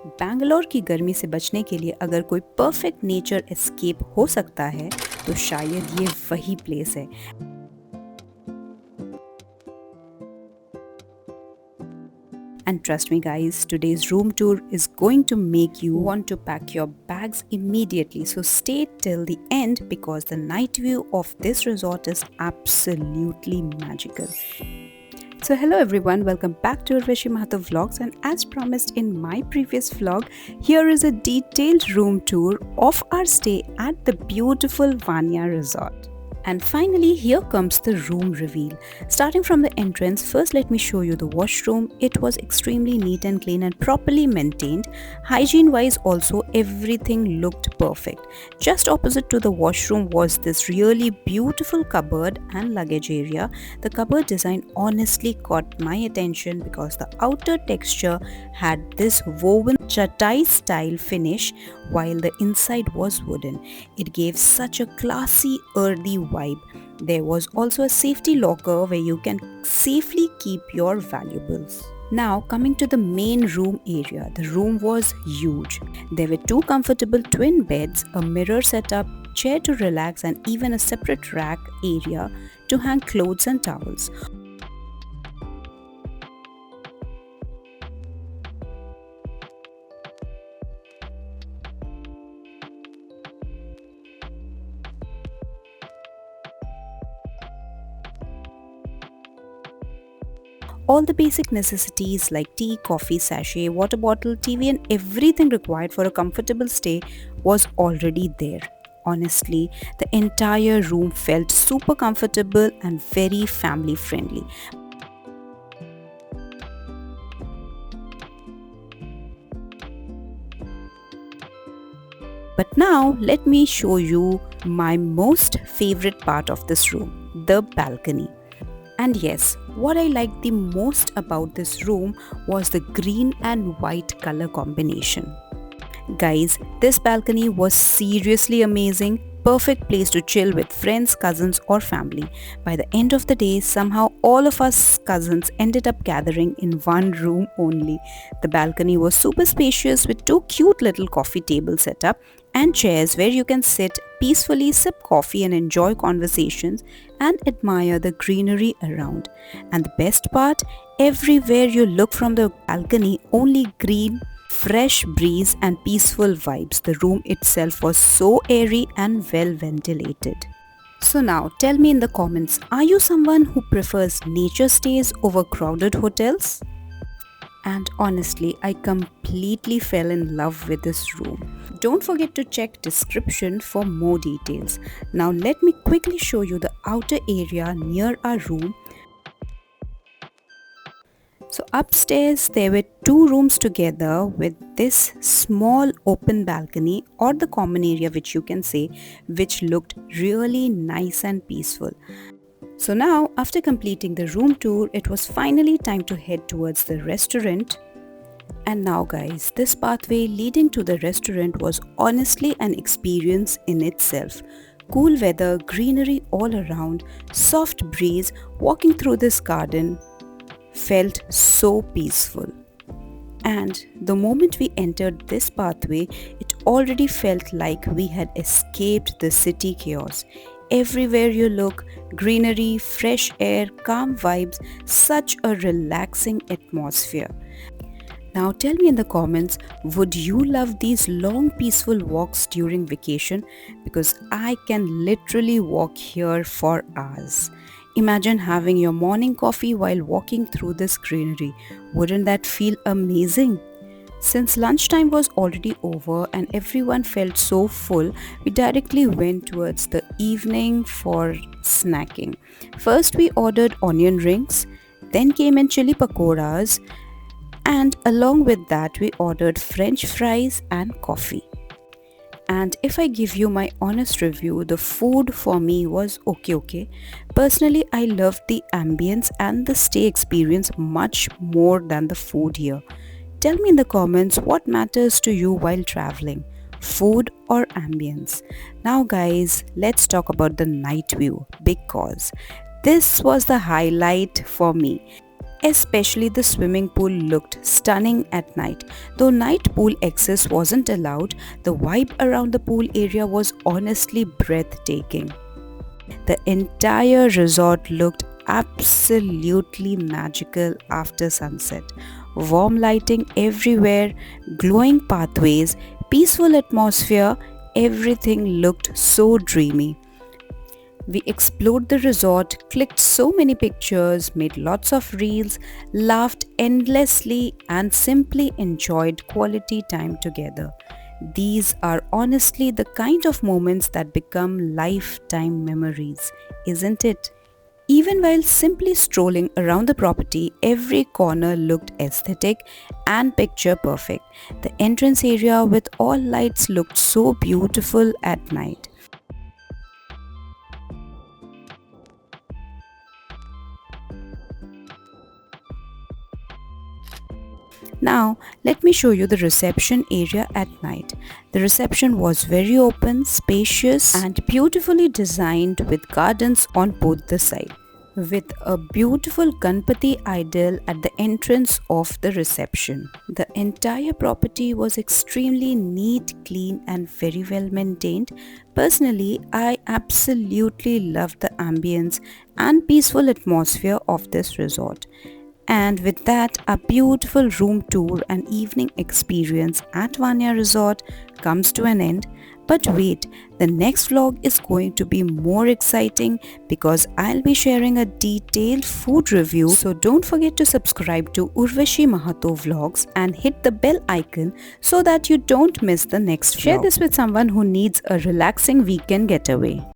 बैंगलोर की गर्मी से बचने के लिए अगर कोई परफेक्ट नेचर एस्केप हो सकता है तो शायद ये वही प्लेस है। And trust me guys, today's room tour is going to make you want to pack your bags immediately. So stay till the end because the night view of this resort is absolutely magical. So hello everyone, welcome back to Urvashi Mahato Vlogs, and as promised in my previous vlog, here is a detailed room tour of our stay at the beautiful Vanya Resort. And finally, here comes the room reveal. Starting from the entrance, first let me show you the washroom. It was extremely neat and clean and properly maintained. Hygiene wise also, everything looked perfect. Just opposite to the washroom was this really beautiful cupboard and luggage area. The cupboard design honestly caught my attention because the outer texture had this woven chatai style finish while the inside was wooden. It gave such a classy, earthy vibe. There was also a safety locker where you can safely keep your valuables. Now coming to the main room area, the room was huge. There were two comfortable twin beds, a mirror setup, chair to relax, and even a separate rack area to hang clothes and towels. All the basic necessities like tea, coffee, sachet, water bottle, TV and everything required for a comfortable stay was already there. Honestly, the entire room felt super comfortable and very family friendly. But now let me show you my most favorite part of this room, the balcony. And yes, what I liked the most about this room was the green and white color combination. Guys, this balcony was seriously amazing. Perfect place to chill with friends, cousins or family. By the end of the day, somehow all of us cousins ended up gathering in one room only. The balcony was super spacious with two cute little coffee tables set up and chairs where you can sit peacefully, sip coffee and enjoy conversations and admire the greenery around. And the best part, everywhere you look from the balcony, only green, fresh breeze and peaceful vibes. The room itself was so airy and well ventilated. So now tell me in the comments, are you someone who prefers nature stays over crowded hotels? And honestly, I completely fell in love with this room. Don't forget to check description for more details. Now let me quickly show you the outer area near our room. So upstairs there were two rooms together with this small open balcony or the common area which you can say, which looked really nice and peaceful. So now after completing the room tour, it was finally time to head towards the restaurant. And now guys, this pathway leading to the restaurant was honestly an experience in itself. Cool weather, greenery all around, soft breeze, walking through this garden felt so peaceful. And the moment we entered this pathway, it already felt like we had escaped the city chaos. Everywhere you look, greenery, fresh air, calm vibes, such a relaxing atmosphere. Now tell me in the comments, would you love these long peaceful walks during vacation? Because I can literally walk here for hours. Imagine having your morning coffee while walking through this greenery. Wouldn't that feel amazing? Since lunchtime was already over and everyone felt so full, we directly went towards the evening for snacking. First we ordered onion rings, then came in chili pakoras, and along with that we ordered french fries and coffee. And if I give you my honest review, the food for me was okay. Personally, I loved the ambience and the stay experience much more than the food here. Tell me in the comments what matters to you while traveling, food or ambience. Now guys, let's talk about the night view because this was the highlight for me. Especially the swimming pool looked stunning at night. Though night pool access wasn't allowed, the vibe around the pool area was honestly breathtaking. The entire resort looked absolutely magical after sunset. Warm lighting everywhere, glowing pathways, peaceful atmosphere, everything looked so dreamy. We explored the resort, clicked so many pictures, made lots of reels, laughed endlessly, and simply enjoyed quality time together. These are honestly the kind of moments that become lifetime memories, isn't it? Even while simply strolling around the property, every corner looked aesthetic and picture perfect. The entrance area with all lights looked so beautiful at night. Now, let me show you the reception area at night. The reception was very open, spacious, and beautifully designed with gardens on both the sides, with a beautiful Ganpati idol at the entrance of the reception. The entire property was extremely neat, clean, and very well maintained. Personally, I absolutely loved the ambience and peaceful atmosphere of this resort. And with that, a beautiful room tour and evening experience at Vanya Resort comes to an end. But wait, the next vlog is going to be more exciting because I'll be sharing a detailed food review. So don't forget to subscribe to Urvashi Mahato Vlogs and hit the bell icon so that you don't miss the next vlog. Share this with someone who needs a relaxing weekend getaway.